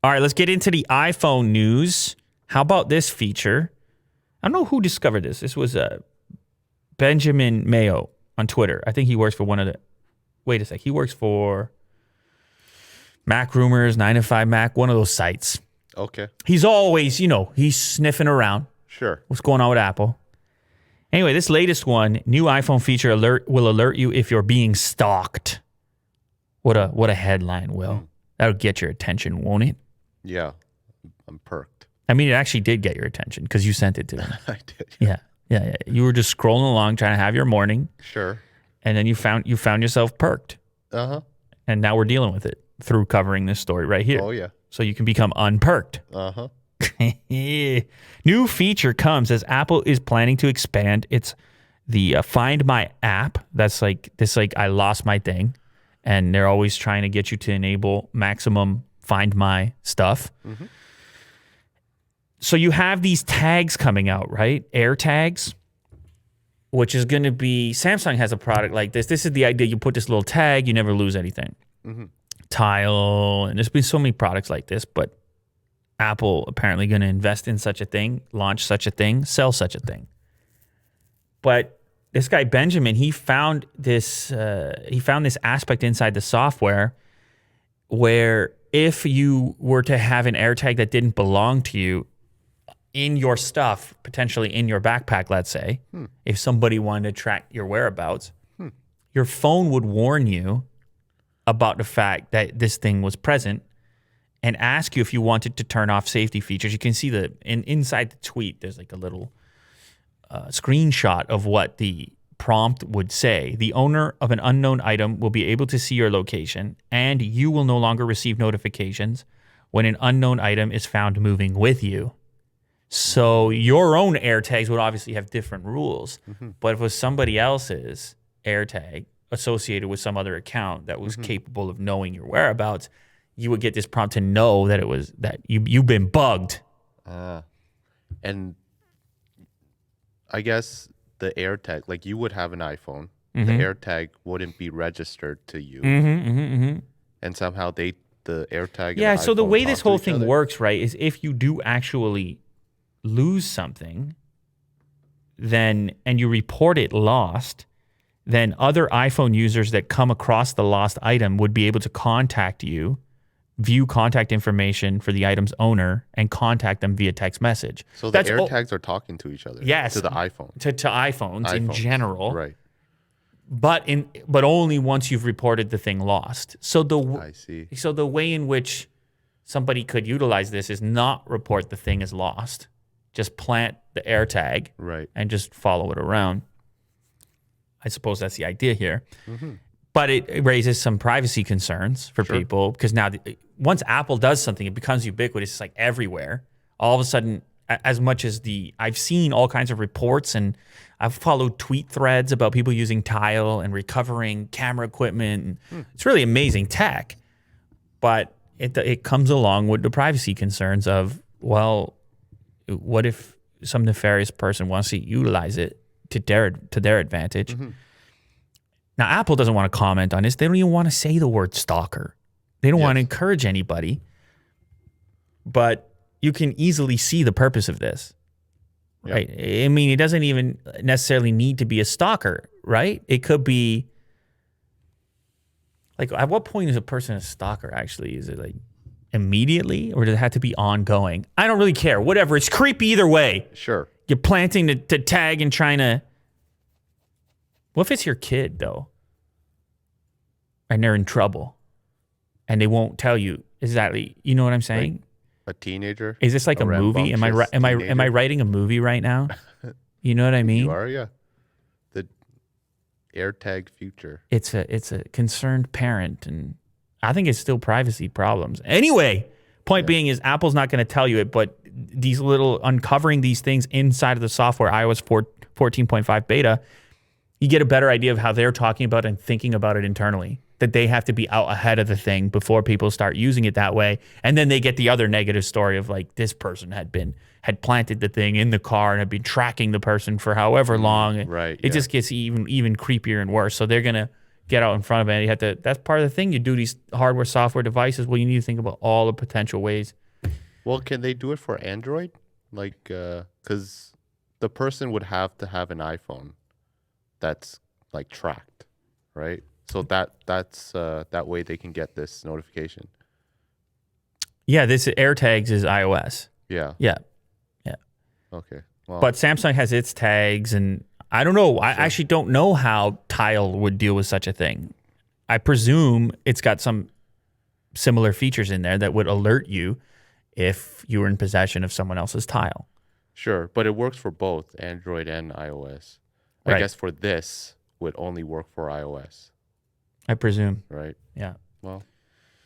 All right, let's get into the iPhone news. How about this feature? I don't know who discovered this. This was Benjamin Mayo on Twitter. I think he works for one of the... Wait a sec. He works for Mac Rumors, 9 to 5 Mac, one of those sites. Okay. He's always, he's sniffing around. Sure. What's going on with Apple? Anyway, this latest one, new iPhone feature will alert you if you're being stalked. What a headline, Will. That'll get your attention, won't it? Yeah. I'm perked. I mean, it actually did get your attention because you sent it to him. I did. Yeah. You were just scrolling along trying to have your morning. Sure. And then you found yourself perked. Uh-huh. And now we're dealing with it through covering this story right here. Oh, yeah. So you can become unperked. Uh-huh. New feature comes as Apple is planning to expand the Find My app. That's like I lost my thing. And they're always trying to get you to enable maximum Find My stuff. Mm-hmm. So you have these tags coming out, right? Air tags, which is going to be... Samsung has a product like this. This is the idea. You put this little tag, you never lose anything. Mm-hmm. Tile, and there's been so many products like this, but Apple apparently going to invest in such a thing, launch such a thing, sell such a thing. But this guy, Benjamin, he found this aspect inside the software where if you were to have an AirTag that didn't belong to you in your stuff, potentially in your backpack, let's say, if somebody wanted to track your whereabouts, your phone would warn you about the fact that this thing was present and ask you if you wanted to turn off safety features. You can see inside the tweet, there's like a little screenshot of what the prompt would say. The owner of an unknown item will be able to see your location, and you will no longer receive notifications when an unknown item is found moving with you. So your own AirTags would obviously have different rules, but if it was somebody else's AirTag associated with some other account that was capable of knowing your whereabouts, you would get this prompt to know that you've been bugged. And I guess the AirTag, like you would have an iPhone, the AirTag wouldn't be registered to you, and somehow the AirTag. Yeah. And So the iPhone way talk this to whole each thing other. works, right, is if you do actually lose something, and you report it lost, then other iPhone users that come across the lost item would be able to contact you, view contact information for the item's owner, and contact them via text message. So the AirTags are talking to each other. Yes. To the iPhone. To iPhones in general. Right. But only once you've reported the thing lost. So I see. So the way in which somebody could utilize this is not report the thing as lost. Just plant the AirTag. Right. And just follow it around. I suppose that's the idea here. But it raises some privacy concerns for people because now once Apple does something, it becomes ubiquitous. It's like everywhere. All of a sudden, as much as I've seen all kinds of reports and I've followed tweet threads about people using Tile and recovering camera equipment. It's really amazing tech. But it comes along with the privacy concerns of, well, what if some nefarious person wants to utilize it to their advantage? Now, Apple doesn't want to comment on this. They don't even want to say the word stalker. They don't want to encourage anybody. But you can easily see the purpose of this, right? I mean, it doesn't even necessarily need to be a stalker, right? It could be like, at what point is a person a stalker actually? Is it like immediately, or does it have to be ongoing? I don't really care. Whatever. It's creepy either way. Sure. You're planting the tag and trying to... What if it's your kid, though? And they're in trouble. And they won't tell you exactly. You know what I'm saying? Like a teenager? Is this like a movie? Am I writing a movie right now? You know what I mean? You are, yeah. The AirTag future. It's a concerned parent, and I think it's still privacy problems. Anyway, point being is Apple's not going to tell you it, but these little uncovering these things inside of the software, iOS 14.5 beta, you get a better idea of how they're talking about and thinking about it internally, that they have to be out ahead of the thing before people start using it that way. And then they get the other negative story of like this person had planted the thing in the car and had been tracking the person for however long. Right. It just gets even creepier and worse. So they're going to get out in front of it. You have to. That's part of the thing. You do these hardware, software devices. Well, you need to think about all the potential ways. Well, can they do it for Android? Like, because the person would have to have an iPhone that's like tracked, right? So that's that way they can get this notification. Yeah, this AirTags is iOS. Yeah. Yeah. Okay. Well, But Samsung has its tags, and I don't know. I actually don't know how Tile would deal with such a thing. I presume it's got some similar features in there that would alert you if you were in possession of someone else's Tile. sure, but it works for both Android and iOS. I Right. guess for this would only work for iOS, I presume. right? Yeah. Well,